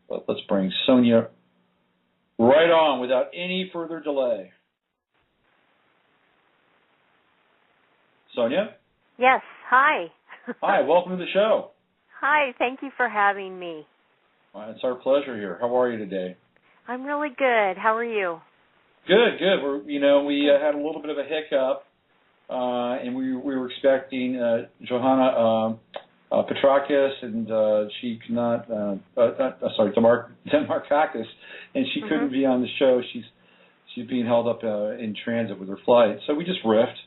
let's bring Sonja right on without any further delay. Sonja? Yes, hi. Hi, welcome to the show. Hi, thank you for having me. It's our pleasure here. How are you today? I'm really good. How are you? Good. We had a little bit of a hiccup, and we were expecting Johanna Petrakis, and she could not. Demarkakis, and she couldn't be on the show. She's being held up in transit with her flight. So we just riffed.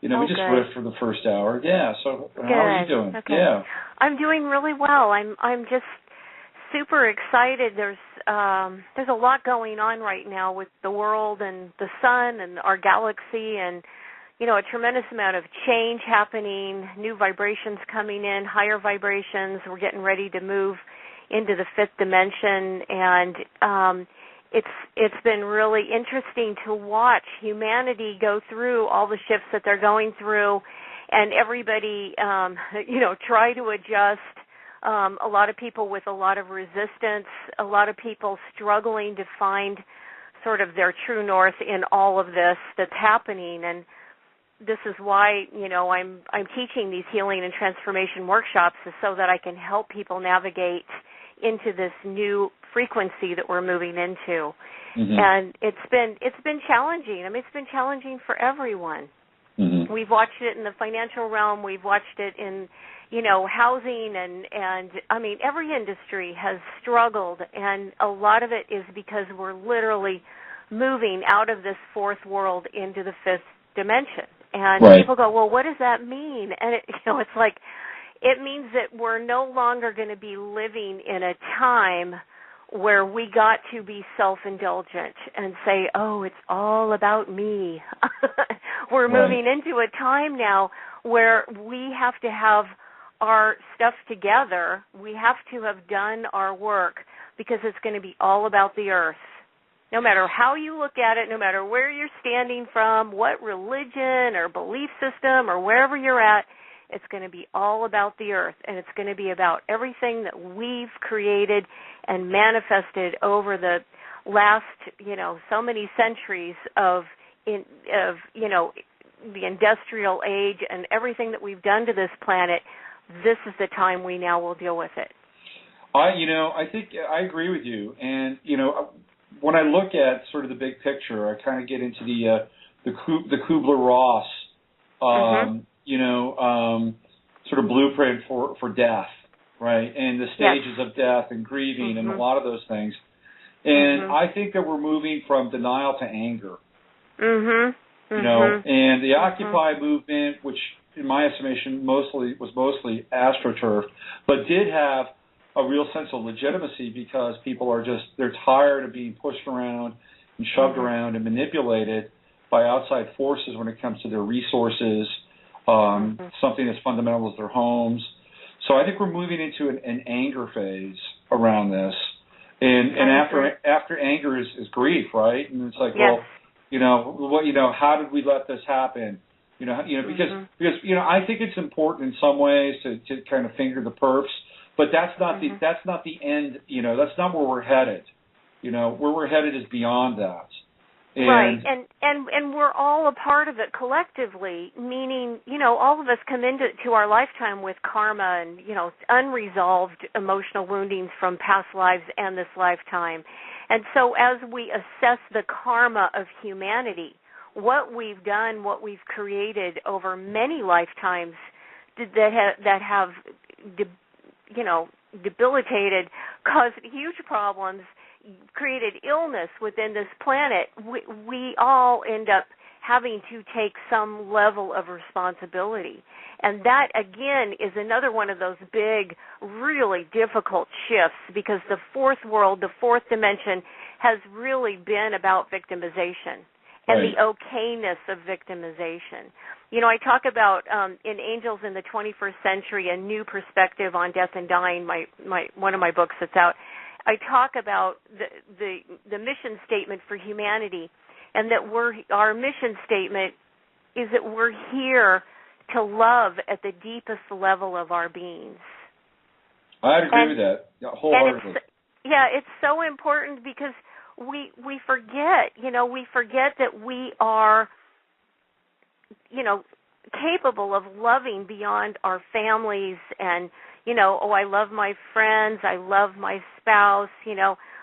We just riffed for the first hour. Yeah. So how are you doing? Okay. Yeah. I'm doing really well. I'm just super excited. There's a lot going on right now with the world and the sun and our galaxy, and a tremendous amount of change happening, new vibrations coming in, higher vibrations. We're getting ready to move into the fifth dimension, and it's been really interesting to watch humanity go through all the shifts that they're going through, and everybody try to adjust. A lot of people with a lot of resistance, a lot of people struggling to find sort of their true north in all of this that's happening. And this is why, I'm teaching these healing and transformation workshops, is so that I can help people navigate into this new frequency that we're moving into. Mm-hmm. And it's been challenging. I mean, it's been challenging for everyone. Mm-hmm. We've watched it in the financial realm. We've watched it in housing, and I mean, every industry has struggled, and a lot of it is because we're literally moving out of this fourth world into the fifth dimension. And people go, well, what does that mean? And it's like, it means that we're no longer going to be living in a time where we got to be self-indulgent and say, oh, it's all about me. We're moving into a time now where we have to have our stuff together. We have to have done our work, because it's going to be all about the earth. No matter how you look at it, no matter where you're standing from, what religion or belief system or wherever you're at, it's going to be all about the earth, and it's going to be about everything that we've created and manifested over the last, so many centuries of the industrial age, and everything that we've done to this planet. This is the time we now will deal with it. I think I agree with you. And, when I look at sort of the big picture, I kind of get into the Kubler-Ross, sort of blueprint for death, right? And the stages of death and grieving and a lot of those things. And I think that we're moving from denial to anger. And the Occupy movement, which in my estimation was mostly astroturf, but did have a real sense of legitimacy, because people they're tired of being pushed around and shoved around and manipulated by outside forces when it comes to their resources, something as fundamental as their homes. So I think we're moving into an anger phase around this. And after anger is grief, right? And it's like, how did we let this happen? Because I think it's important in some ways to kind of finger the perps, but that's not the end. That's not where we're headed. Where we're headed is beyond that. And we're all a part of it collectively. Meaning, all of us come into our lifetime with karma and unresolved emotional woundings from past lives and this lifetime. And so, as we assess the karma of humanity, what we've done, what we've created over many lifetimes that have debilitated, caused huge problems, created illness within this planet, we all end up having to take some level of responsibility. And that, again, is another one of those big, really difficult shifts, because the fourth world, the fourth dimension, has really been about victimization. And the okayness of victimization. I talk about in Angels in the 21st Century, a new perspective on death and dying. One of my books that's out. I talk about the mission statement for humanity, and that our mission statement is that we're here to love at the deepest level of our beings. I'd agree with that wholeheartedly. Yeah, it's so important because we forget, we forget that we are, capable of loving beyond our families and, I love my friends, I love my spouse,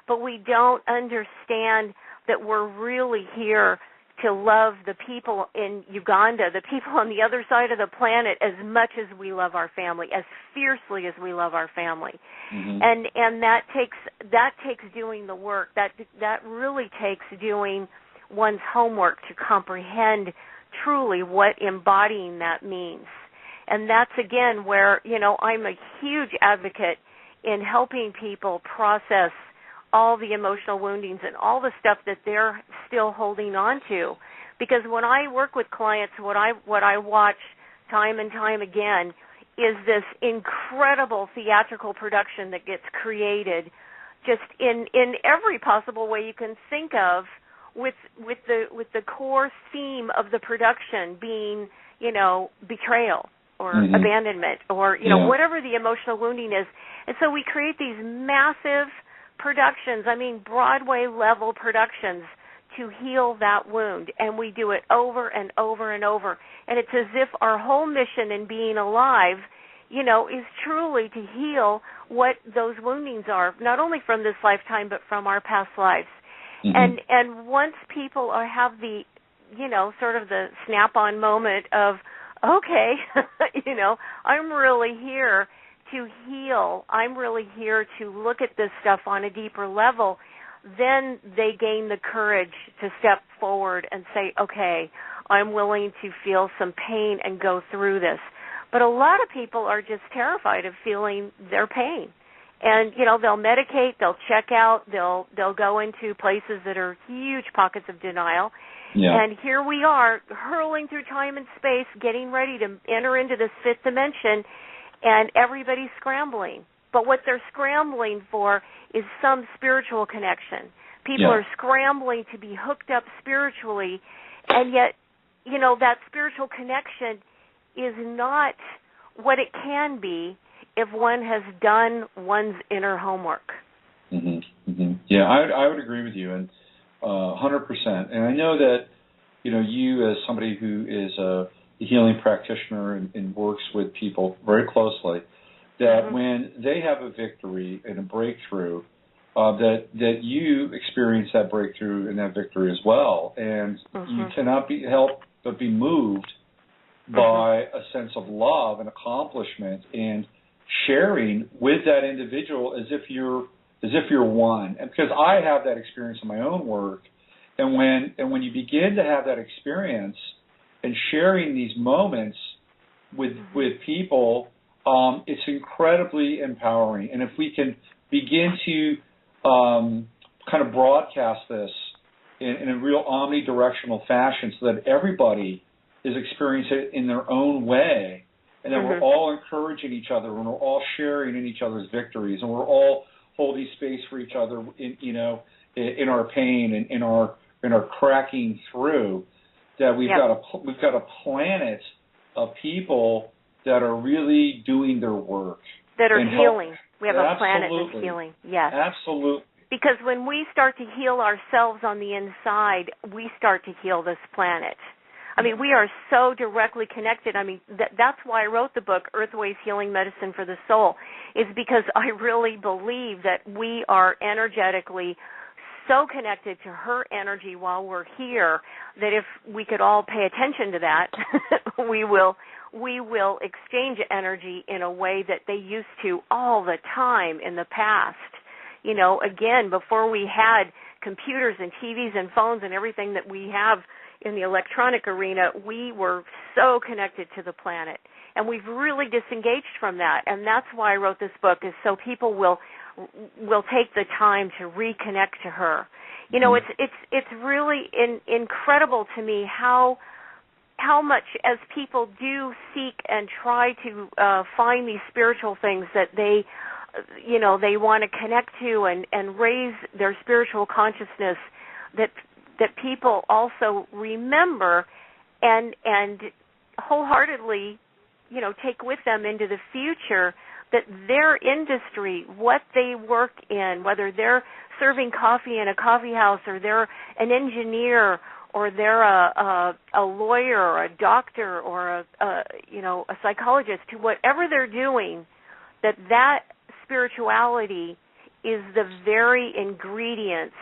but we don't understand that we're really here to love the people in Uganda, the people on the other side of the planet as much as we love our family, as fiercely as we love our family. Mm-hmm. And that takes doing the work. That really takes doing one's homework to comprehend truly what embodying that means. And that's, again, where, I'm a huge advocate in helping people process all the emotional woundings and all the stuff that they're still holding on to. Because when I work with clients, what I watch time and time again is this incredible theatrical production that gets created just in every possible way you can think of, with the core theme of the production being, betrayal or mm-hmm. abandonment or, whatever the emotional wounding is. And so we create these massive productions, Broadway-level productions to heal that wound, and we do it over and over and over. And it's as if our whole mission in being alive, is truly to heal what those woundings are, not only from this lifetime but from our past lives. Mm-hmm. And once people have the, sort of the snap-on moment of, okay, I'm really here to heal, I'm really here to look at this stuff on a deeper level, then they gain the courage to step forward and say, okay, I'm willing to feel some pain and go through this. But a lot of people are just terrified of feeling their pain. And, they'll medicate, they'll check out, they'll go into places that are huge pockets of denial. Yeah. And here we are, hurling through time and space, getting ready to enter into this fifth dimension, and everybody's scrambling. But what they're scrambling for is some spiritual connection. People are scrambling to be hooked up spiritually, and yet, that spiritual connection is not what it can be if one has done one's inner homework. Mm-hmm. Mm-hmm. Yeah, I would agree with you, and 100%. And I know that, you as somebody who is a healing practitioner and works with people very closely, that mm-hmm. when they have a victory and a breakthrough, that you experience that breakthrough and that victory as well. And mm-hmm. you cannot help but be moved mm-hmm. by a sense of love and accomplishment and sharing with that individual as if you're one. And because I have that experience in my own work, and when you begin to have that experience and sharing these moments with people, it's incredibly empowering. And if we can begin to kind of broadcast this in a real omnidirectional fashion so that everybody is experiencing it in their own way, and that mm-hmm. we're all encouraging each other, and we're all sharing in each other's victories, and we're all holding space for each other in our pain and in our cracking through, that we've got a planet of people that are really doing their work. That are healing. We have a planet that's healing. Yes. Absolutely. Because when we start to heal ourselves on the inside, we start to heal this planet. We are so directly connected. That's why I wrote the book, Earthways Healing Medicine for the Soul, is because I really believe that we are energetically so connected to her energy while we're here that if we could all pay attention to that, we will exchange energy in a way that they used to all the time in the past. Again, before we had computers and TVs and phones and everything that we have in the electronic arena, we were so connected to the planet. And we've really disengaged from that. And that's why I wrote this book, is so people will take the time to reconnect to her. It's really incredible to me how much, as people do seek and try to find these spiritual things that they want to connect to and raise their spiritual consciousness, that people also remember and wholeheartedly, take with them into the future that their industry, what they work in, whether they're serving coffee in a coffee house or they're an engineer or they're a lawyer or a doctor or a psychologist, to whatever they're doing, that spirituality is the very ingredients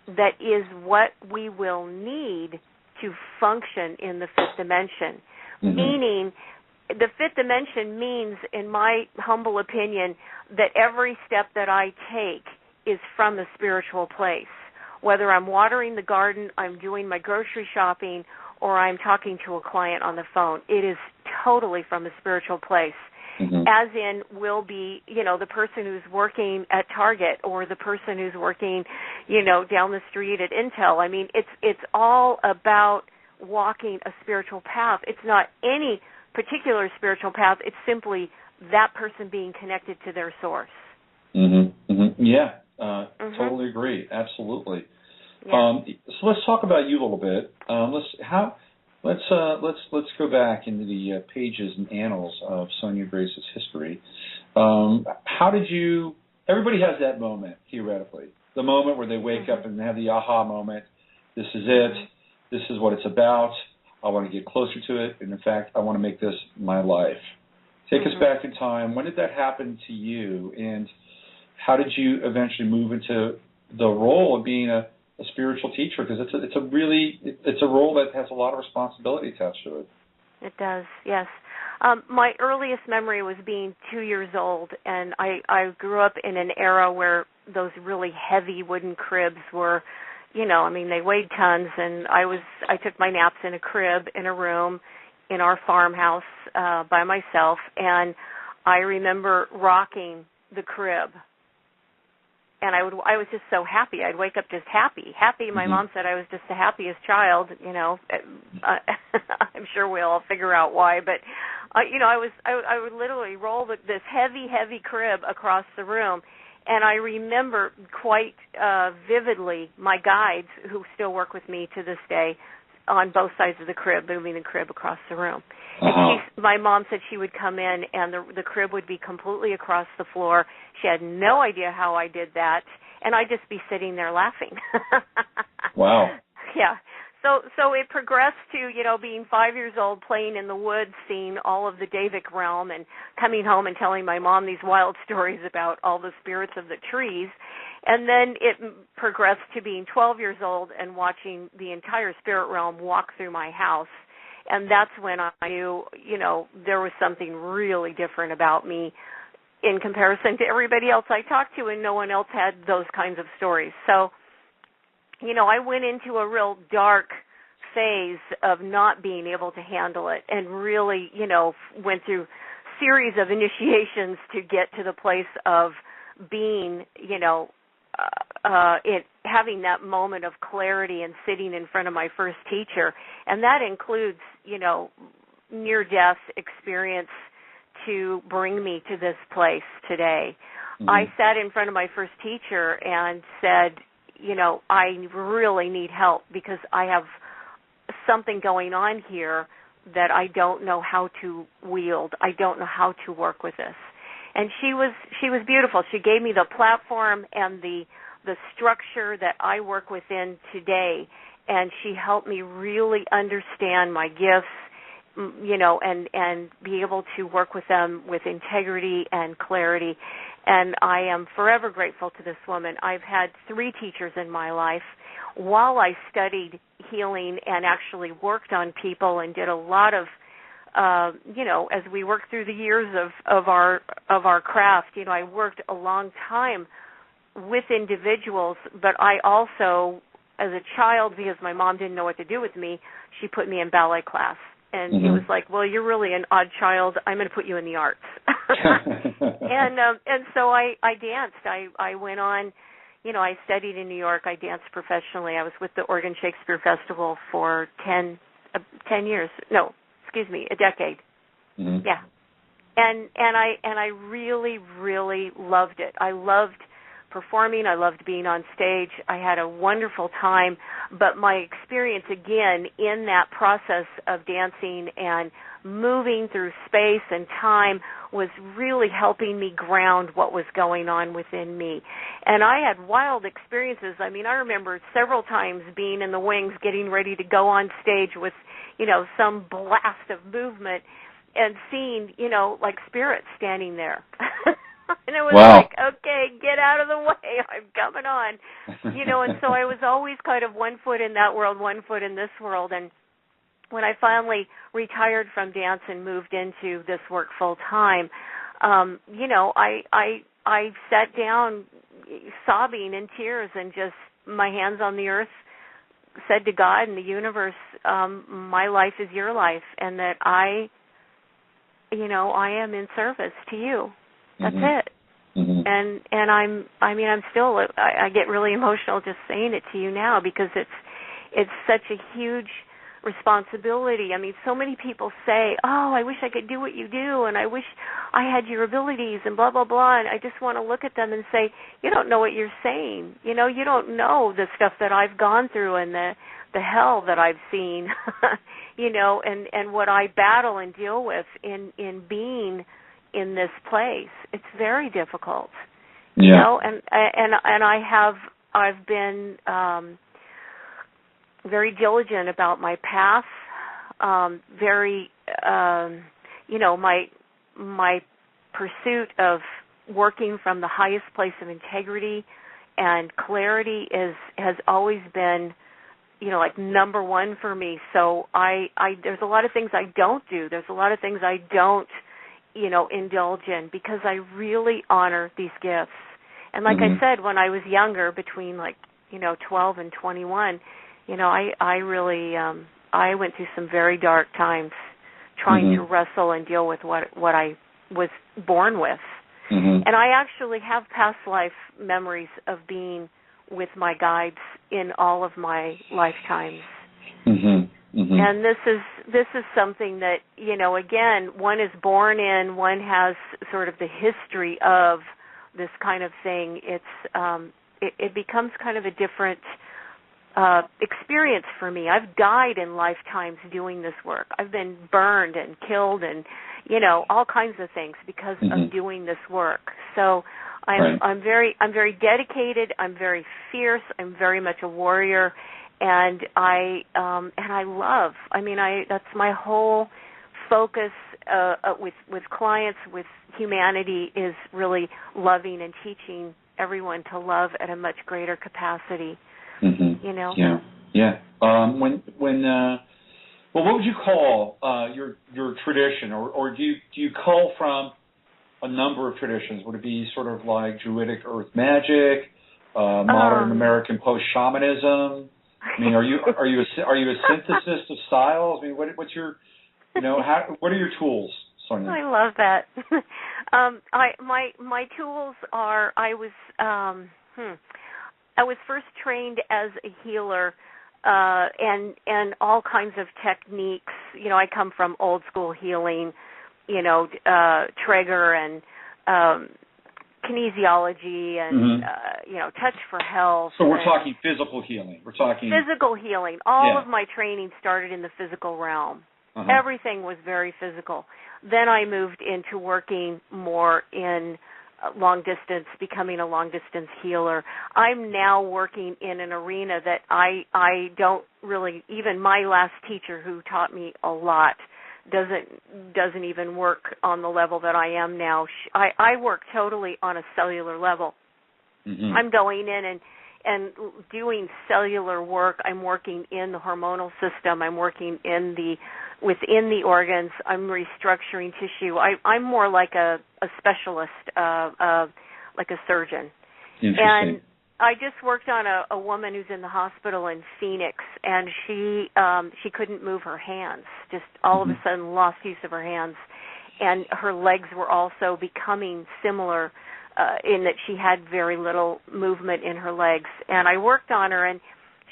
that is what we will need to function in the fifth dimension. Mm-hmm. Meaning, the fifth dimension means, in my humble opinion, that every step that I take is from a spiritual place. Whether I'm watering the garden, I'm doing my grocery shopping, or I'm talking to a client on the phone, it is totally from a spiritual place. Mm-hmm. As in, will be, the person who's working at Target or the person who's working, down the street at Intel. I mean, it's all about walking a spiritual path. It's not any particular spiritual path. It's simply that person being connected to their source. Mm-hmm. Mm-hmm. Yeah, totally agree. Absolutely. Yeah. So let's talk about you a little bit. Let's go back into the pages and annals of Sonja Grace's history. How did you? Everybody has that moment, theoretically, the moment where they wake up and have the aha moment. This is it. This is what it's about. I want to get closer to it, and in fact, I want to make this my life. Take us back in time. When did that happen to you, and how did you eventually move into the role of being a spiritual teacher? Because it's a role that has a lot of responsibility attached to it. It does, yes. My earliest memory was being 2 years old, and I grew up in an era where those really heavy wooden cribs were, they weighed tons, and I took my naps in a crib in a room in our farmhouse by myself, and I remember rocking the crib. And I was just so happy. I'd wake up just happy. My mom said I was just the happiest child. I'm sure we'll all figure out why. But I would literally roll this heavy crib across the room, and I remember quite vividly my guides, who still work with me to this day, on both sides of the crib, moving the crib across the room. And my mom said she would come in and the crib would be completely across the floor. She had no idea how I did that, and I'd just be sitting there laughing. Wow. Yeah. So it progressed to, being 5 years old, playing in the woods, seeing all of the Davic realm, and coming home and telling my mom these wild stories about all the spirits of the trees. And then it progressed to being 12 years old and watching the entire spirit realm walk through my house. And that's when I knew, there was something really different about me in comparison to everybody else I talked to, and no one else had those kinds of stories. So, I went into a real dark phase of not being able to handle it, and really, went through series of initiations to get to the place of being, having that moment of clarity and sitting in front of my first teacher. And that includes, near-death experience to bring me to this place today. Mm-hmm. I sat in front of my first teacher and said, I really need help because I have something going on here that I don't know how to wield. I don't know how to work with this. And she was beautiful. She gave me the platform and the structure that I work within today, and she helped me really understand my gifts, and be able to work with them with integrity and clarity. And I am forever grateful to this woman. I've had 3 teachers in my life. While I studied healing and actually worked on people and did a lot of, as we worked through the years of our craft, I worked a long time with individuals, but I also, as a child, because my mom didn't know what to do with me, she put me in ballet class. And it was like, well, you're really an odd child. I'm going to put you in the arts. and so I danced. I went on, I studied in New York. I danced professionally. I was with the Oregon Shakespeare Festival for 10 years. No, excuse me, a decade. Mm-hmm. Yeah. And I really, really loved it. I loved performing. I loved being on stage. I had a wonderful time, but my experience, again, in that process of dancing and moving through space and time was really helping me ground what was going on within me. And I had wild experiences. I mean, I remember several times being in the wings getting ready to go on stage with, some blast of movement and seeing, like spirits standing there. And it was like, okay, get out of the way. I'm coming on. And so I was always kind of one foot in that world, one foot in this world. And when I finally retired from dance and moved into this work full time, I sat down sobbing in tears and just my hands on the earth, said to God and the universe, my life is your life, and that I am in service to you. That's it. And I'm still, I get really emotional just saying it to you now because it's such a huge responsibility. I mean, so many people say, oh, I wish I could do what you do, and I wish I had your abilities, and blah, blah, blah, and I just want to look at them and say, you don't know what you're saying. You don't know the stuff that I've gone through and the hell that I've seen, and what I battle and deal with in being in this place. It's very difficult, and I've been very diligent about my path, my pursuit of working from the highest place of integrity and clarity has always been, like number one for me. So there's a lot of things I don't do. There's a lot of things I don't, indulge in because I really honor these gifts. And like I said, when I was younger, between 12 and 21, I really I went through some very dark times trying to wrestle and deal with what I was born with. And I actually have past life memories of being with my guides in all of my lifetimes. And this is something that, again, one is born in, one has sort of the history of this kind of thing. It becomes kind of a different experience for me. I've died in lifetimes doing this work. I've been burned and killed and, all kinds of things because of doing this work. So I'm very dedicated. I'm very fierce. I'm very much a warrior, and I love. I mean, that's my whole focus with clients, with humanity, is really loving and teaching everyone to love at a much greater capacity. Well, what would you call your tradition, or do you call from a number of traditions? Would it be sort of like Druidic earth magic, modern American post shamanism? I mean, are you a synthesis of styles? I mean, what's your, what are your tools, Sonja? I love that. My tools are, I was first trained as a healer, and all kinds of techniques. I come from old school healing, Traeger and kinesiology and touch for health. So we're talking physical healing. We're talking physical healing. All of my training started in the physical realm. Everything was very physical. Then I moved into working more in long distance, becoming a long distance healer. I'm now working in an arena that I don't really, even my last teacher who taught me a lot doesn't even work on the level that I am now. I work totally on a cellular level. I'm going in and doing cellular work. I'm working in the hormonal system. I'm working within the organs. I'm restructuring tissue. I'm more like a specialist, like a surgeon. And I just worked on a woman who's in the hospital in Phoenix, and she couldn't move her hands. Just all of a sudden lost use of her hands, and her legs were also becoming similar in that she had very little movement in her legs. And I worked on her, and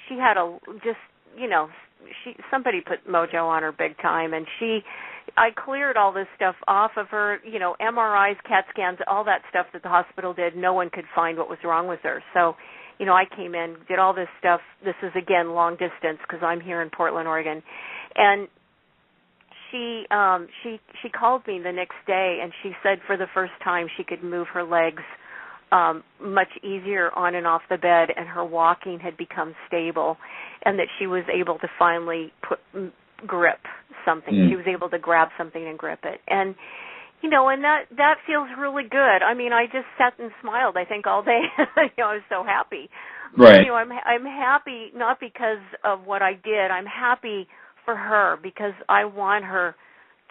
she had somebody put mojo on her big time, and I cleared all this stuff off of her, MRIs, CAT scans, all that stuff that the hospital did. No one could find what was wrong with her. So, I came in, did all this stuff. This is, again, long distance because I'm here in Portland, Oregon. And she called me the next day, and she said for the first time she could move her legs much easier on and off the bed, and her walking had become stable, and that she was able to finally grip something. She was able to grab something and grip it. And and that feels really good. I mean, I just sat and smiled, I think, all day. I was so happy. Right. But, I'm happy not because of what I did. I'm happy for her because I want her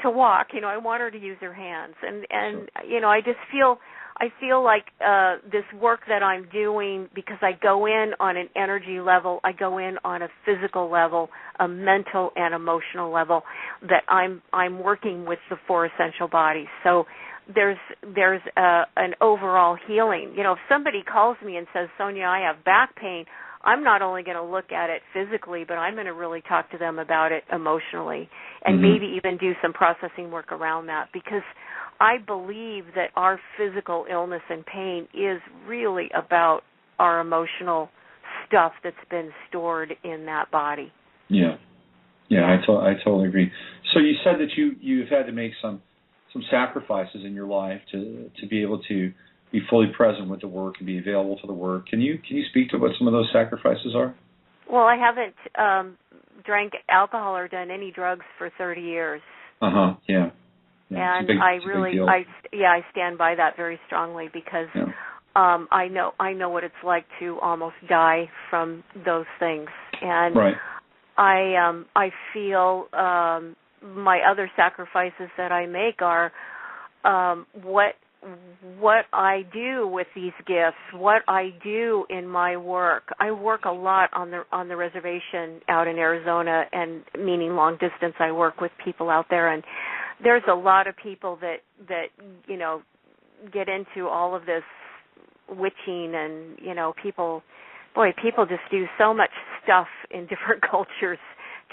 to walk. I want her to use her hands. And I feel like this work that I'm doing, because I go in on an energy level, I go in on a physical level, a mental and emotional level, that I'm working with the four essential bodies. So there's an overall healing. If somebody calls me and says, Sonja, I have back pain, I'm not only going to look at it physically, but I'm going to really talk to them about it emotionally and maybe even do some processing work around that, because I believe that our physical illness and pain is really about our emotional stuff that's been stored in that body. Yeah. I totally agree. So you said that you've had to make some sacrifices in your life to be able to be fully present with the work and be available to the work. Can you speak to what some of those sacrifices are? Well, I haven't drank alcohol or done any drugs for 30 years. Yeah. And I stand by that very strongly, because I know what it's like to almost die from those things. And right. I feel my other sacrifices that I make are what I do with these gifts, what I do in my work. I work a lot on the reservation out in Arizona, and meaning long distance. I work with people out there, and there's a lot of people that get into all of this witching, and people just do so much stuff in different cultures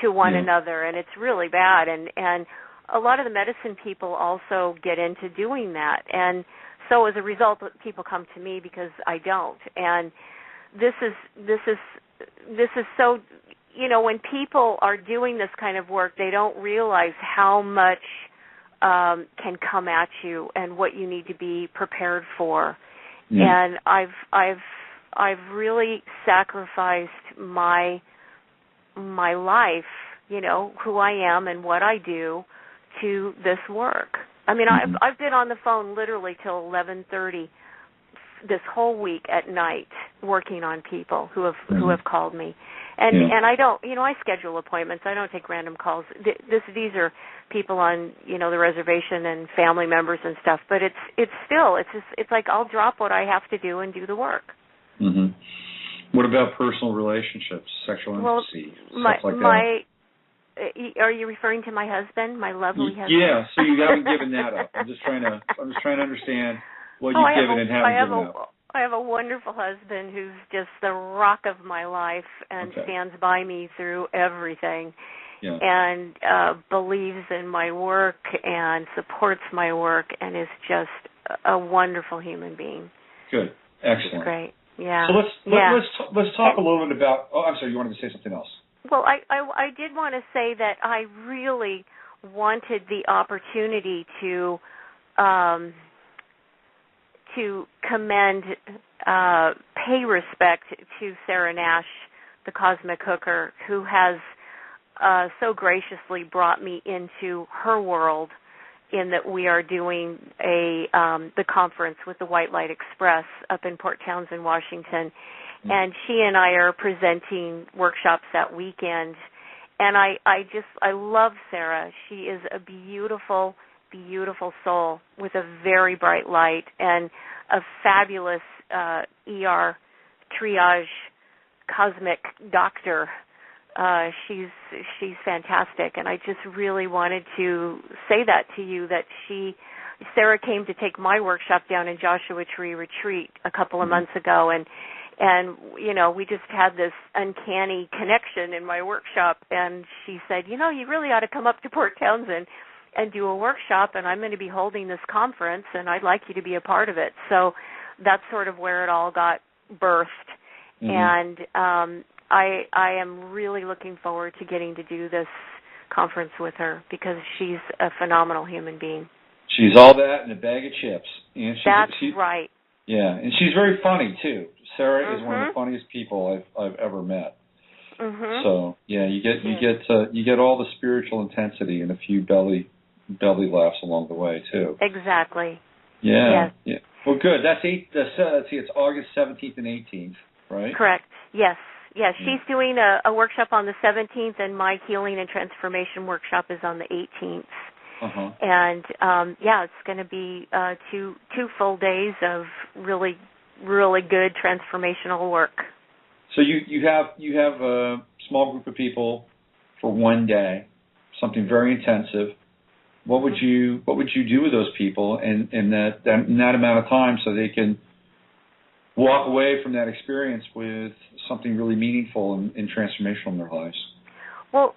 to one another, and it's really bad. And a lot of the medicine people also get into doing that, and so as a result, people come to me because I don't. And this is so. When people are doing this kind of work, they don't realize how much can come at you and what you need to be prepared for. And I've really sacrificed my life, who I am and what I do, to this work. I mean, I've been on the phone literally till 11:30 this whole week at night working on people who have called me. And I don't, I schedule appointments. I don't take random calls. These are people on, the reservation and family members and stuff. But it's like I'll drop what I have to do and do the work. What about personal relationships, sexual intimacy, stuff like that? Are you referring to my husband, my lovely husband? Yeah. So you haven't given that up. I'm just trying to understand what you've given and haven't given up. I have a wonderful husband who's just the rock of my life and stands by me through everything, and believes in my work and supports my work, and is just a wonderful human being. Good, excellent, he's great. Yeah. So let's talk a little bit about. Oh, I'm sorry. You wanted to say something else? Well, I did want to say that I really wanted the opportunity to commend, pay respect to Sarah Nash, the Cosmic Hooker, who has so graciously brought me into her world, in that we are doing the conference with the White Light Express up in Port Townsend, Washington. And she and I are presenting workshops that weekend. And I love Sarah. She is a beautiful, beautiful soul with a very bright light and a fabulous ER triage cosmic doctor. She's fantastic. And I just really wanted to say that to you, that Sarah came to take my workshop down in Joshua Tree Retreat a couple of months ago, and we just had this uncanny connection in my workshop, and she said, you really ought to come up to Port Townsend and do a workshop, and I'm going to be holding this conference, and I'd like you to be a part of it. So that's sort of where it all got birthed. And I am really looking forward to getting to do this conference with her because she's a phenomenal human being. She's all that and a bag of chips. And That's right. Yeah, and she's very funny too. Sarah is one of the funniest people I've ever met. So yeah, you get all the spiritual intensity and a few belly laughs along the way too. Exactly. Yeah. Yes. Yeah. Well, good. That's let's see, it's August 17th and 18th, right? Correct. Yes. Yes. She's doing a workshop on the 17th, and my healing and transformation workshop is on the 18th. And it's going to be two full days of really, really good transformational work. So you have a small group of people for one day, something very intensive. What would you do with those people in that amount of time so they can walk away from that experience with something really meaningful and transformational in their lives? Well,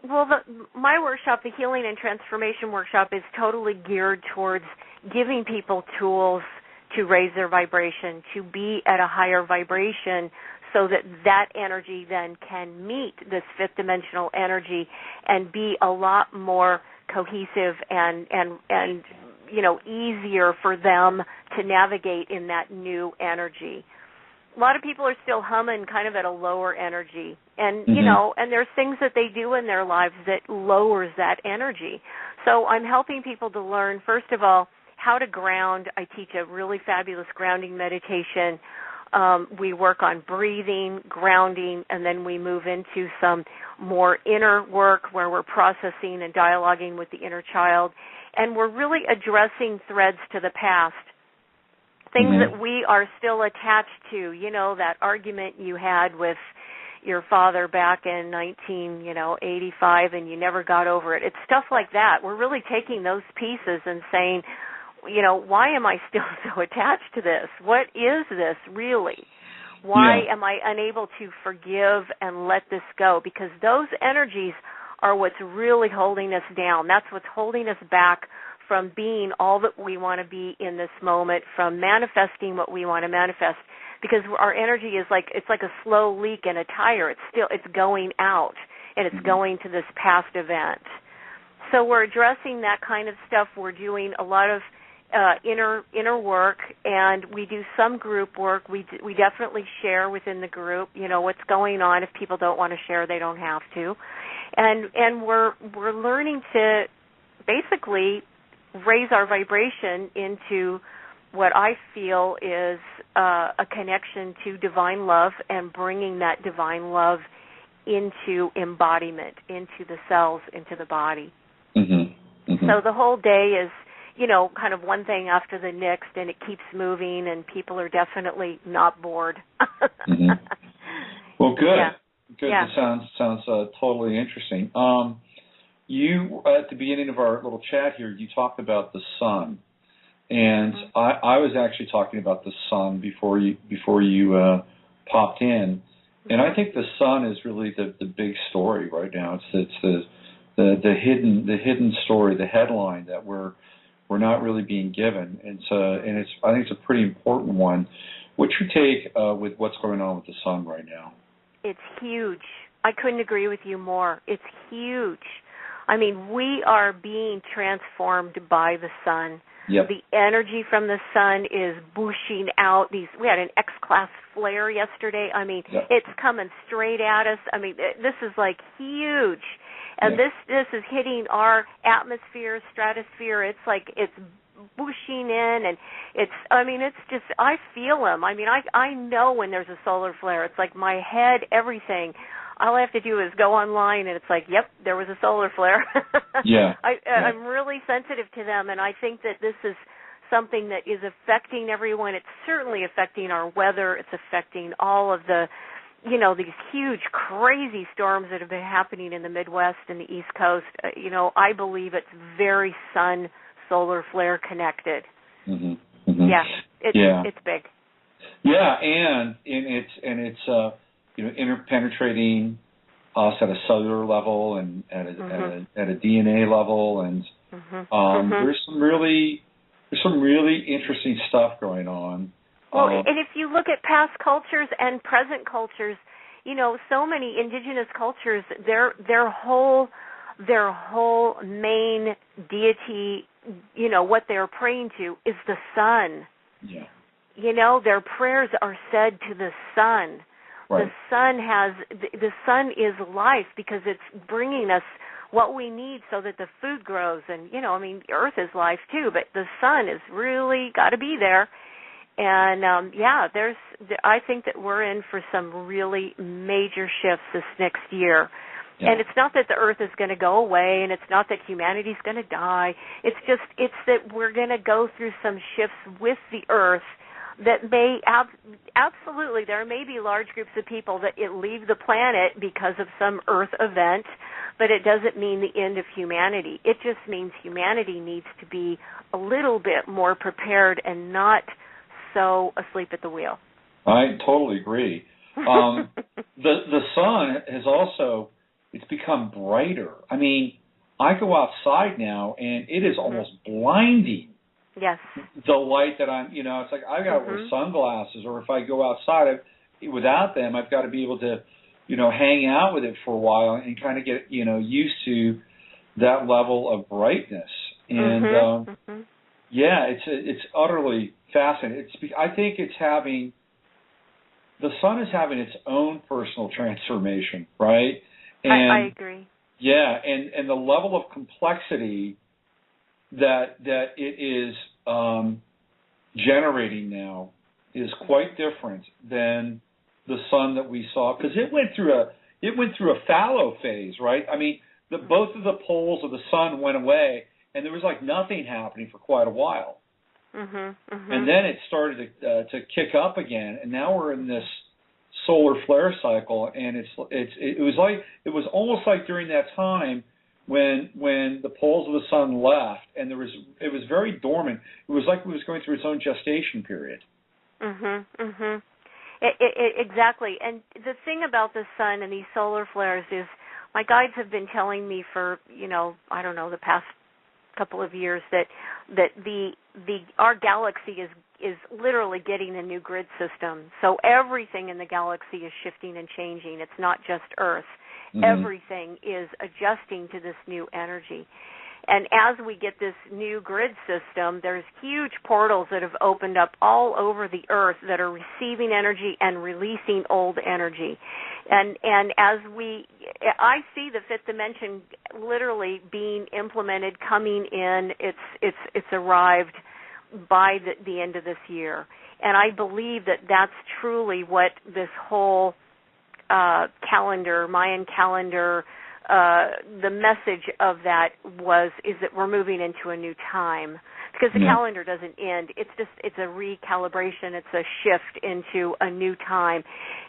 my workshop, the Healing and Transformation Workshop, is totally geared towards giving people tools to raise their vibration, to be at a higher vibration, so that energy then can meet this fifth dimensional energy and be a lot more cohesive and easier for them to navigate in that new energy. A lot of people are still humming kind of at a lower energy, and and there's things that they do in their lives that lowers that energy. So I'm helping people to learn, first of all, how to ground. I teach a really fabulous grounding meditation. We work on breathing, grounding, and then we move into some more inner work where we're processing and dialoguing with the inner child, and we're really addressing threads to the past. Things that we are still attached to, that argument you had with your father back in 1985 and you never got over it. It's stuff like that. We're really taking those pieces and saying, why am I still so attached to this? What is this really? Why am I unable to forgive and let this go? Because those energies are what's really holding us down. That's what's holding us back from being all that we want to be in this moment, from manifesting what we want to manifest, because our energy is it's like a slow leak in a tire. It's going out, and it's going to this past event. So we're addressing that kind of stuff. We're doing a lot of inner work, and we do some group work. We definitely share within the group, what's going on. If people don't want to share, they don't have to. And we're learning to basically raise our vibration into what I feel is a connection to divine love, and bringing that divine love into embodiment, into the cells, into the body. So the whole day is, kind of one thing after the next, and it keeps moving, and people are definitely not bored. Well, good. Yeah. Good. Yeah. That sounds totally interesting. You, at the beginning of our little chat here, you talked about the sun, and I was actually talking about the sun before you popped in, and I think the sun is really the big story right now. It's the hidden story, the headline that we're not really being given, and I think it's a pretty important one. What's your take with what's going on with the sun right now? It's huge. I couldn't agree with you more. It's huge. I mean, we are being transformed by the sun. Yep. The energy from the sun is bushing out. We had an X-class flare yesterday. I mean, It's coming straight at us. I mean, this is huge. And this is hitting our atmosphere, stratosphere. It's it's bushing in, and it's just, I feel them. I mean, I know when there's a solar flare. It's my head, everything. All I have to do is go online, and it's yep, there was a solar flare. I'm really sensitive to them, and I think that this is something that is affecting everyone. It's certainly affecting our weather. It's affecting all of the, these huge, crazy storms that have been happening in the Midwest and the East Coast. I believe it's very sun-solar flare connected. Yeah, it's big. Yeah, and it's interpenetrating us at a cellular level and at a DNA level, and there's some really interesting stuff going on. Well, and if you look at past cultures and present cultures, so many indigenous cultures, their whole their whole main deity, what they're praying to is the sun. Yeah. Their prayers are said to the sun. Right. The sun is life because it's bringing us what we need so that the food grows. And, the earth is life too, but the sun is really got to be there. And, I think that we're in for some really major shifts this next year. Yeah. And it's not that the earth is going to go away, and it's not that humanity's going to die. It's that we're going to go through some shifts with the earth that may absolutely, there may be large groups of people that leave the planet because of some earth event, but it doesn't mean the end of humanity. It just means humanity needs to be a little bit more prepared and not so asleep at the wheel. I totally agree. The sun has also, it's become brighter. I mean, I go outside now and it is almost blinding. Yes. The light that it's like I got to wear sunglasses, or if I go outside without them, I've got to be able to, hang out with it for a while and kind of get, used to that level of brightness. And it's utterly fascinating. I think the sun is having its own personal transformation, right? And I agree. Yeah, and the level of complexity that it is generating now is quite different than the sun that we saw, because it went through a fallow phase, right? I mean, both of the poles of the sun went away, and there was like nothing happening for quite a while. And then it started to kick up again, and now we're in this solar flare cycle, and it was almost like during that time when the poles of the sun left, and it was very dormant. It was like it was going through its own gestation period. Exactly. And the thing about the sun and these solar flares is, my guides have been telling me for the past couple of years that our galaxy is literally getting a new grid system. So everything in the galaxy is shifting and changing. It's not just Earth. Everything is adjusting to this new energy. And as we get this new grid system, there's huge portals that have opened up all over the Earth that are receiving energy and releasing old energy. And as I see the fifth dimension literally being implemented, coming in. It's arrived by the end of this year. And I believe that that's truly what this whole Mayan calendar, the message of that is that we're moving into a new time. Because the calendar doesn't end. It's a recalibration. It's a shift into a new time.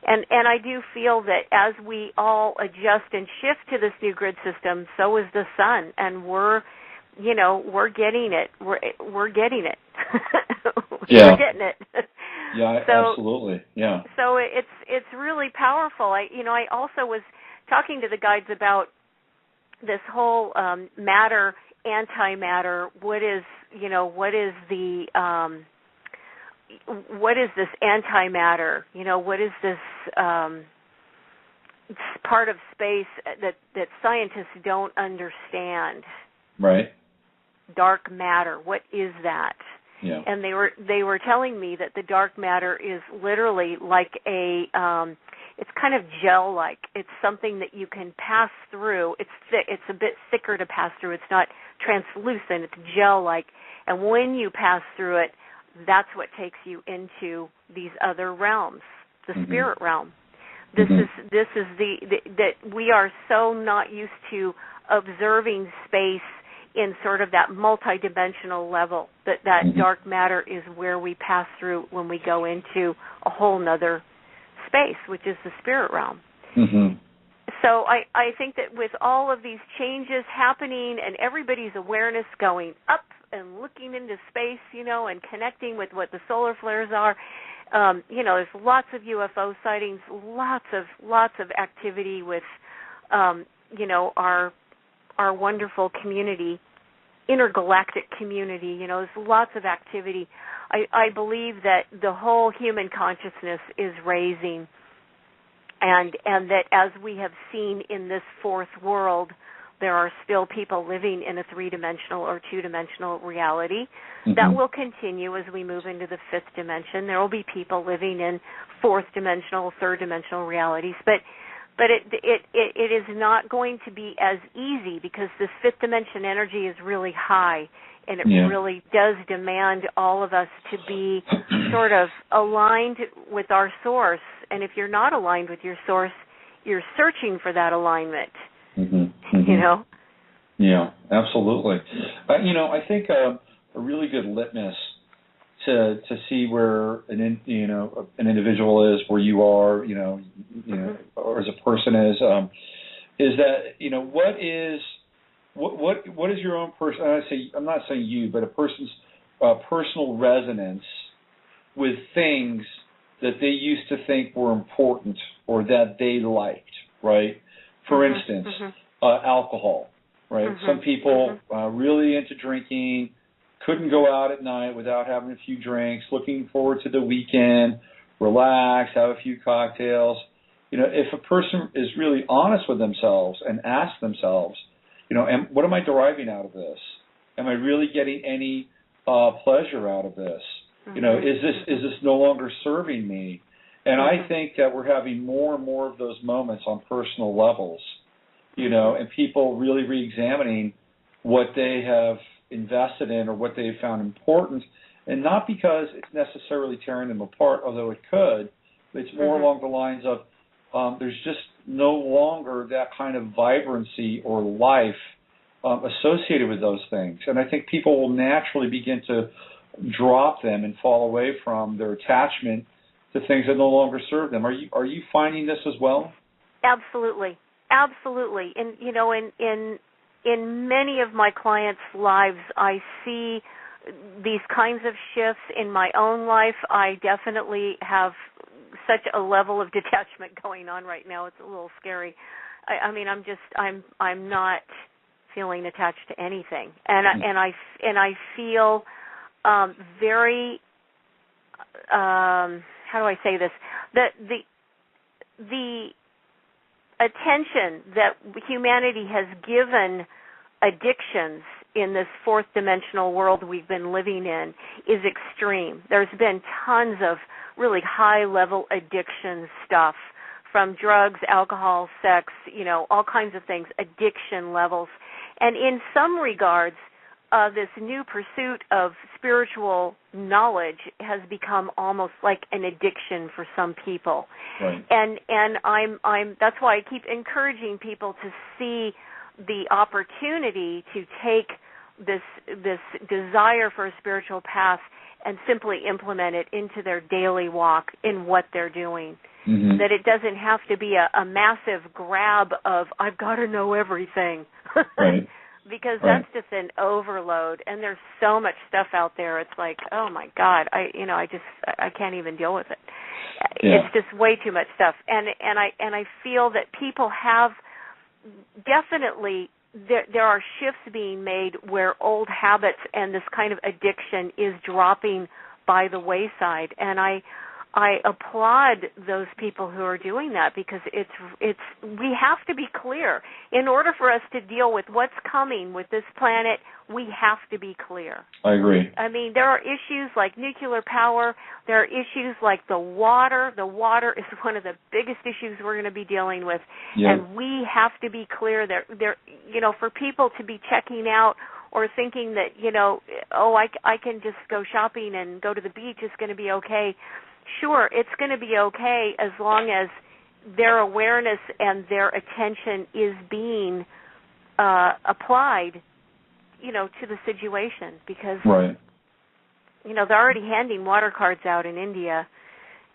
And I do feel that as we all adjust and shift to this new grid system, so is the sun. And we're getting it. We're getting it. We're getting it. Yeah, absolutely. Yeah. So it's really powerful. I also was talking to the guides about this whole matter, antimatter. What is this antimatter? What is this part of space that scientists don't understand? Right. Dark matter. What is that? Yeah. And they were telling me that the dark matter is literally like it's kind of gel-like. It's something that you can pass through. It's thick. It's a bit thicker to pass through. It's not translucent. It's gel-like. And when you pass through it, that's what takes you into these other realms, the spirit realm. This is that we are so not used to observing space in sort of that multidimensional level, that dark matter is where we pass through when we go into a whole nother space, which is the spirit realm. So I think that with all of these changes happening and everybody's awareness going up and looking into space, and connecting with what the solar flares are, there's lots of UFO sightings, lots of activity with, our wonderful community, intergalactic community. There's lots of activity. I believe that the whole human consciousness is raising, and that as we have seen in this fourth world, there are still people living in a three-dimensional or two-dimensional reality. Mm-hmm. That will continue as we move into the fifth dimension. There will be people living in fourth-dimensional, third-dimensional realities, but it is not going to be as easy because this fifth dimension energy is really high, and it really does demand all of us to be sort of aligned with our source. And if you're not aligned with your source, you're searching for that alignment. Mm-hmm. Mm-hmm. You know? Yeah, absolutely. I think a really good litmus to see where an individual is, where you are, or as a person is that what is your own person? I'm not saying you, but a person's personal resonance with things that they used to think were important or that they liked, right? For instance, alcohol, right? Some people really into drinking, couldn't go out at night without having a few drinks, looking forward to the weekend, relax, have a few cocktails. If a person is really honest with themselves and ask themselves, what am I deriving out of this? Am I really getting any pleasure out of this? Is this no longer serving me? And I think that we're having more and more of those moments on personal levels, and people really re-examining what they have invested in or what they've found important, and not because it's necessarily tearing them apart, although it could. It's more along the lines of there's just no longer that kind of vibrancy or life associated with those things. And I think people will naturally begin to drop them and fall away from their attachment to things that no longer serve them. Are you finding this as well? Absolutely. And in many of my clients' lives, I see these kinds of shifts. In my own life, I definitely have such a level of detachment going on right now. It's a little scary. I'm not feeling attached to anything, and I feel very. How do I say this? The attention that humanity has given addictions in this fourth dimensional world we've been living in is extreme. There's been tons of really high level addiction stuff, from drugs, alcohol, sex, all kinds of things, addiction levels. And in some regards, this new pursuit of spiritual knowledge has become almost like an addiction for some people. Right. And I'm that's why I keep encouraging people to see the opportunity to take this desire for a spiritual path and simply implement it into their daily walk in what they're doing. Mm-hmm. That it doesn't have to be a massive grab of I've got to know everything. Right. Because that's just an overload, and there's so much stuff out there. It's like, oh my God, I can't even deal with it. Yeah. It's just way too much stuff, and I feel that people have definitely there are shifts being made where old habits and this kind of addiction is dropping by the wayside, and I applaud those people who are doing that, because it's we have to be clear. In order for us to deal with what's coming with this planet, we have to be clear. I agree. I mean, there are issues like nuclear power. There are issues like the water. The water is one of the biggest issues we're going to be dealing with. Yeah. And we have to be clear that for people to be checking out or thinking that, I can just go shopping and go to the beach, it's going to be okay. Sure, it's going to be okay as long as their awareness and their attention is being applied, to the situation. Because, they're already handing water cards out in India.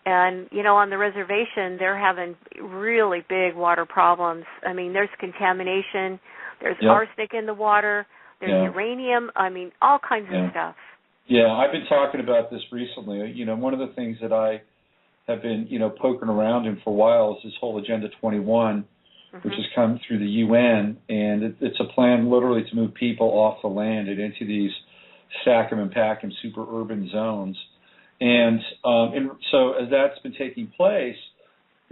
And, on the reservation, they're having really big water problems. I mean, there's contamination. There's arsenic in the water. There's uranium. I mean, all kinds of stuff. Yeah, I've been talking about this recently. One of the things that I have been, poking around in for a while is this whole Agenda 21, which has come through the UN, and it's a plan literally to move people off the land and into these stack 'em and pack 'em super urban zones. And so as that's been taking place,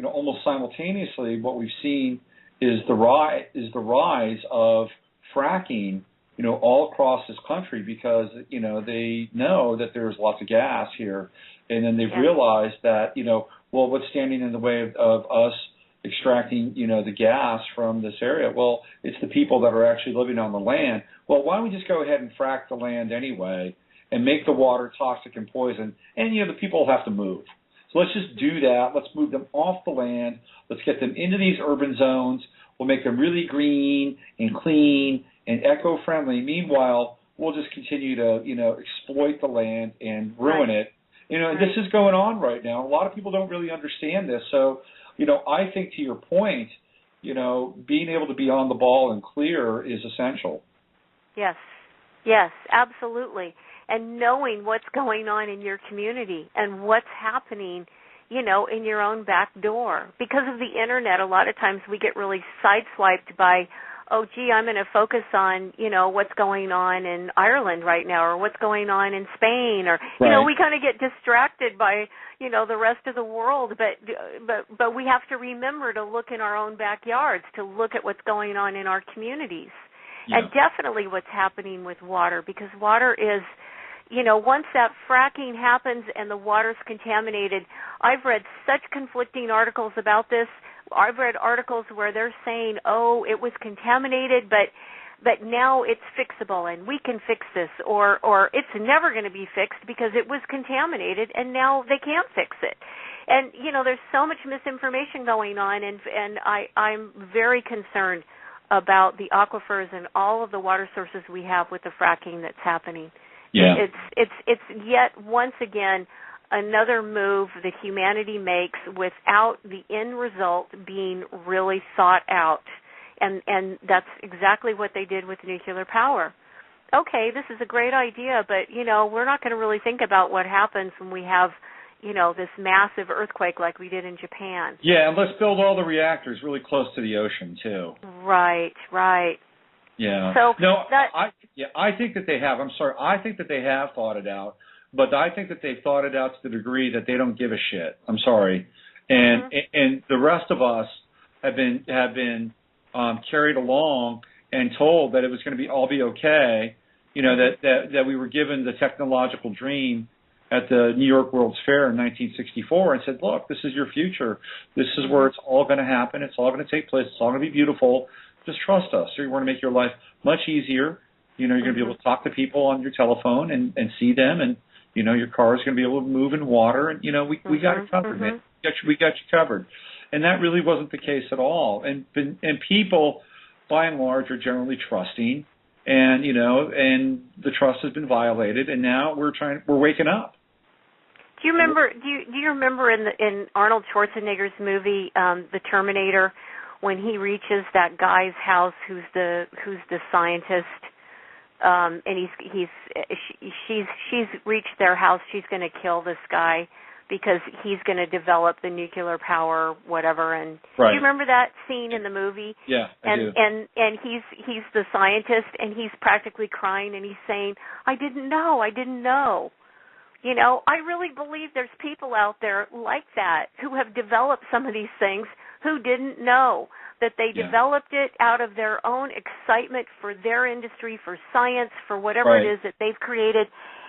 almost simultaneously, what we've seen is the rise of fracking, all across this country because, they know that there's lots of gas here. And then they've realized that, well, what's standing in the way of us extracting, the gas from this area? Well, it's the people that are actually living on the land. Well, why don't we just go ahead and frack the land anyway and make the water toxic and poison? And, the people have to move. So let's just do that. Let's move them off the land. Let's get them into these urban zones. We'll make them really green and clean and eco-friendly. Meanwhile, we'll just continue to, exploit the land and ruin it. And this is going on right now. A lot of people don't really understand this. So, I think to your point, being able to be on the ball and clear is essential. Yes, absolutely. And knowing what's going on in your community and what's happening, in your own back door. Because of the Internet, a lot of times we get really sideswiped by, oh, gee, I'm going to focus on, what's going on in Ireland right now or what's going on in Spain or, we kind of get distracted by, the rest of the world. But we have to remember to look in our own backyards, to look at what's going on in our communities. Yeah. And definitely what's happening with water, because water is, once that fracking happens and the water's contaminated, I've read such conflicting articles about this. I've read articles where they're saying, oh, it was contaminated, but now it's fixable and we can fix this, or it's never going to be fixed because it was contaminated and now they can't fix it. And, there's so much misinformation going on, and I'm very concerned about the aquifers and all of the water sources we have with the fracking that's happening. Yeah. It's yet once again another move that humanity makes without the end result being really thought out. And that's exactly what they did with nuclear power. Okay, this is a great idea, but, we're not going to really think about what happens when we have, this massive earthquake like we did in Japan. Yeah, and let's build all the reactors really close to the ocean, too. Right. Yeah. So I think that they have. I'm sorry. I think that they have thought it out, but I think that they've thought it out to the degree that they don't give a shit. I'm sorry. And and the rest of us have been carried along and told that it was going to all be okay. That we were given the technological dream at the New York World's Fair in 1964 and said, look, this is your future. This is where it's all going to happen. It's all going to take place. It's all going to be beautiful. Just trust us. We're going to make your life much easier. You're going to be able to talk to people on your telephone and see them, and your car is going to be able to move in water, and we got it covered, man. We got you covered. And that really wasn't the case at all. And people, by and large, are generally trusting, and and the trust has been violated, and now we're waking up. Do you remember? Do you remember in Arnold Schwarzenegger's movie, The Terminator, when he reaches that guy's house who's the scientist, and she's reached their house. She's going to kill this guy because he's going to develop the nuclear power, whatever. And do you remember that scene in the movie? Yeah, I do. And he's the scientist, and he's practically crying, and he's saying, I didn't know. I really believe there's people out there like that who have developed some of these things who didn't know that they developed it out of their own excitement for their industry, for science, for whatever it is that they've created.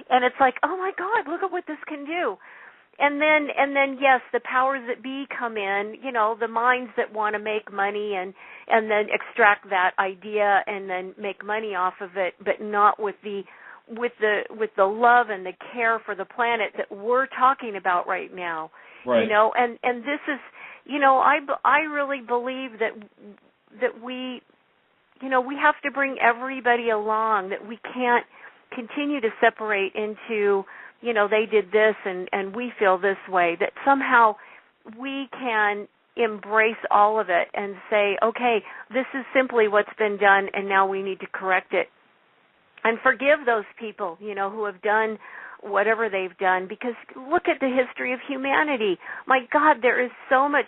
And it's like, oh, my God, look at what this can do. And then, yes, the powers that be come in, the minds that want to make money and then extract that idea and then make money off of it, but not with the love and the care for the planet that we're talking about right now. Right. And this is, I really believe that we have to bring everybody along, that we can't continue to separate into, they did this and we feel this way, that somehow we can embrace all of it and say, okay, this is simply what's been done and now we need to correct it. And forgive those people, who have done whatever they've done, because look at the history of humanity. My God, there is so much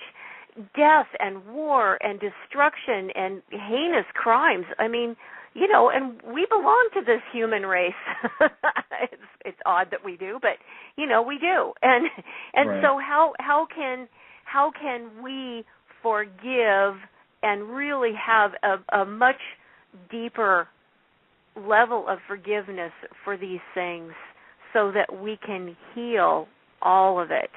death and war and destruction and heinous crimes. I mean, and we belong to this human race. It's odd that we do, but we do. And so how can we forgive and really have a much deeper level of forgiveness for these things so that we can heal all of it.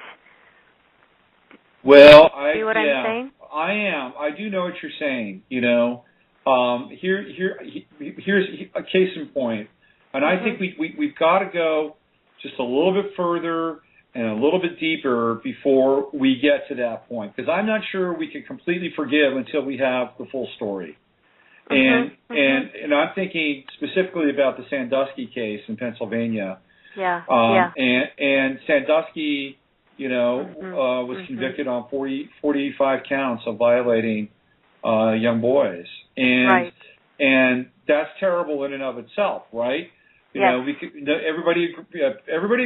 Well, See what I'm saying? I am. I do know what you're saying. Here's a case in point, and I think we've got to go just a little bit further and a little bit deeper before we get to that point, because I'm not sure we can completely forgive until we have the full story. And I'm thinking specifically about the Sandusky case in Pennsylvania. And Sandusky, was convicted on 45 counts of violating young boys, and that's terrible in and of itself, right? Everybody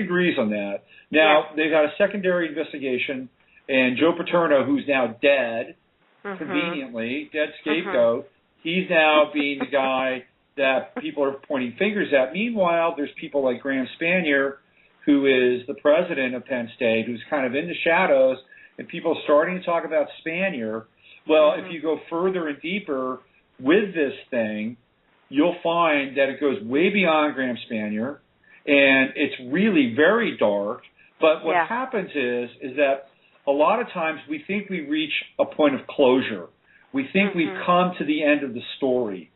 agrees on that. Now they've had a secondary investigation, and Joe Paterno, who's now dead, conveniently dead scapegoat, he's now being the guy that people are pointing fingers at. Meanwhile, there's people like Graham Spanier, who is the president of Penn State, who's kind of in the shadows, and people are starting to talk about Spanier. Well, if you go further and deeper with this thing, you'll find that it goes way beyond Graham Spanier, and it's really very dark. But what happens is that a lot of times we think we reach a point of closure. We think we've come to the end of the story,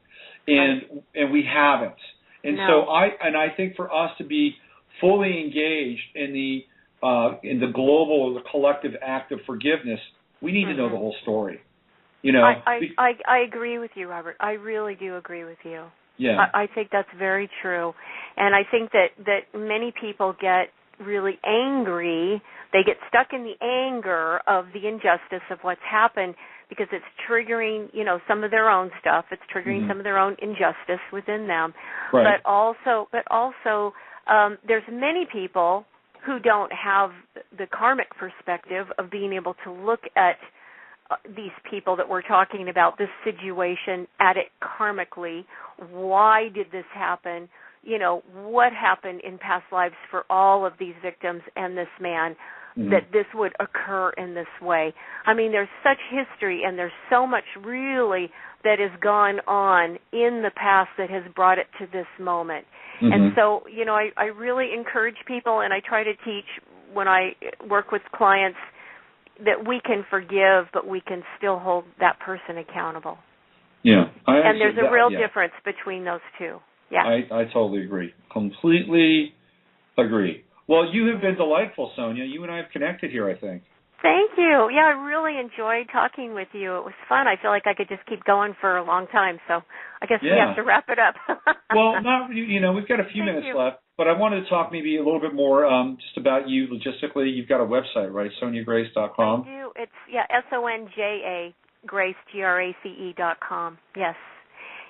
and we haven't. And so I think for us to be fully engaged in the global or the collective act of forgiveness, we need to know the whole story. I agree with you, Robert. I really do agree with you. Yeah. I think that's very true. And I think that many people get really angry. They get stuck in the anger of the injustice of what's happened because it's triggering, some of their own stuff. It's triggering some of their own injustice within them. Right. But also, there's many people who don't have the karmic perspective of being able to look at these people that we're talking about, this situation, at it karmically. Why did this happen? What happened in past lives for all of these victims and this man that this would occur in this way? I mean, there's such history and there's so much really that has gone on in the past that has brought it to this moment. And so, I really encourage people, and I try to teach when I work with clients, that we can forgive, but we can still hold that person accountable. Yeah. And there's a real difference between those two. Yeah. I totally agree. Completely agree. Well, you have been delightful, Sonja. You and I have connected here, I think. Thank you. Yeah, I really enjoyed talking with you. It was fun. I feel like I could just keep going for a long time, so I guess we have to wrap it up. Well, we've got a few minutes left, but I wanted to talk maybe a little bit more just about you logistically. You've got a website, right? SonjaGrace.com. I do. It's SONJA Grace GRACE.com. Yes.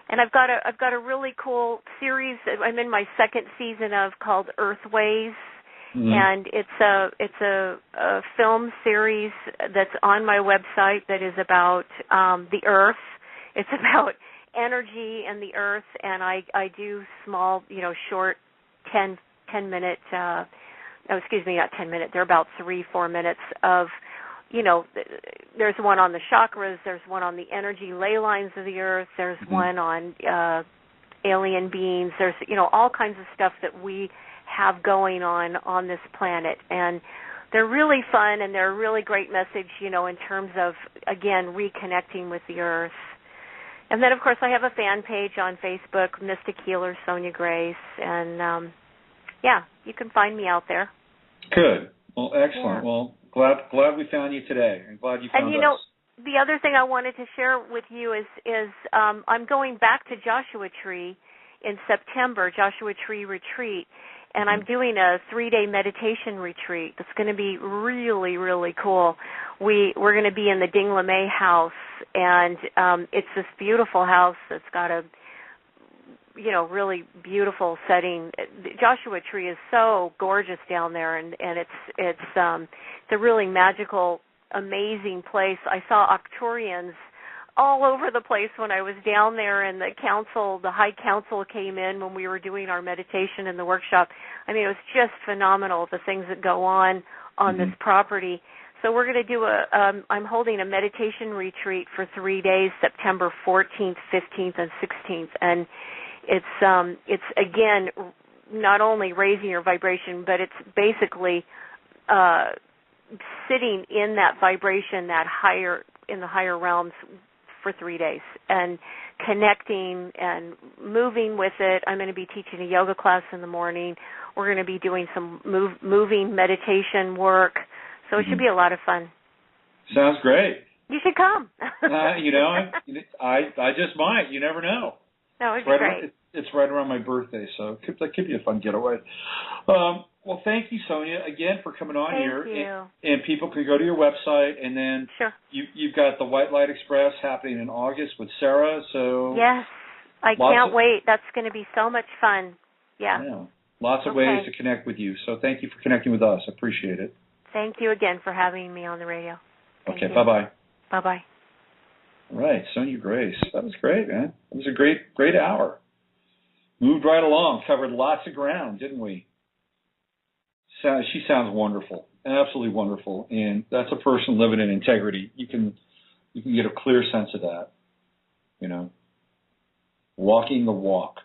And I've got a really cool series I'm in my second season of called Earthways. And it's a film series that's on my website that is about the Earth. It's about energy and the Earth, and I do small, short 10-minute, excuse me, not 10 minutes, they're about 3-4 minutes of, there's one on the chakras, there's one on the energy ley lines of the Earth, there's one on alien beings, there's, all kinds of stuff that we have going on this planet, and they're really fun, and they're a really great message, in terms of, again, reconnecting with the Earth. And then, of course, I have a fan page on Facebook, Mystic Healer Sonja Grace, and you can find me out there. Good. Well, excellent. Yeah. Well, glad we found you today, and glad you found us. The other thing I wanted to share with you is I'm going back to Joshua Tree in September, Joshua Tree Retreat, and I'm doing a 3-day meditation retreat. It's going to be really, really cool. We're going to be in the Ding LeMay house, and it's this beautiful house that's got a, really beautiful setting. Joshua Tree is so gorgeous down there, and it's a really magical, amazing place. I saw Arcturians all over the place when I was down there, and the High Council came in when we were doing our meditation in the workshop. I mean, it was just phenomenal, the things that go on this property. So we're going to do I'm holding a meditation retreat for 3 days, September 14th, 15th, and 16th. And it's again, not only raising your vibration, but it's basically sitting in that vibration, in the higher realms for 3 days and connecting and moving with it. I'm going to be teaching a yoga class in the morning. We're going to be doing some moving meditation work. So it should be a lot of fun. Sounds great. You should come. I just might. You never know. No, it's great. It's right around my birthday, so that could be a fun getaway. Well, thank you, Sonja, again for coming on here. Thank you. And people can go to your website, and then sure. You've got the White Light Express happening in August with Sarah. So yes, I can't wait. That's going to be so much fun. Yeah. Lots of ways to connect with you. So thank you for connecting with us. Appreciate it. Thank you again for having me on the radio. Thank you. Bye-bye. Bye-bye. All right, Sonja Grace. That was great, man. It was a great hour. Moved right along, covered lots of ground, didn't we? She sounds wonderful, absolutely wonderful, and that's a person living in integrity. You can get a clear sense of that, walking the walk.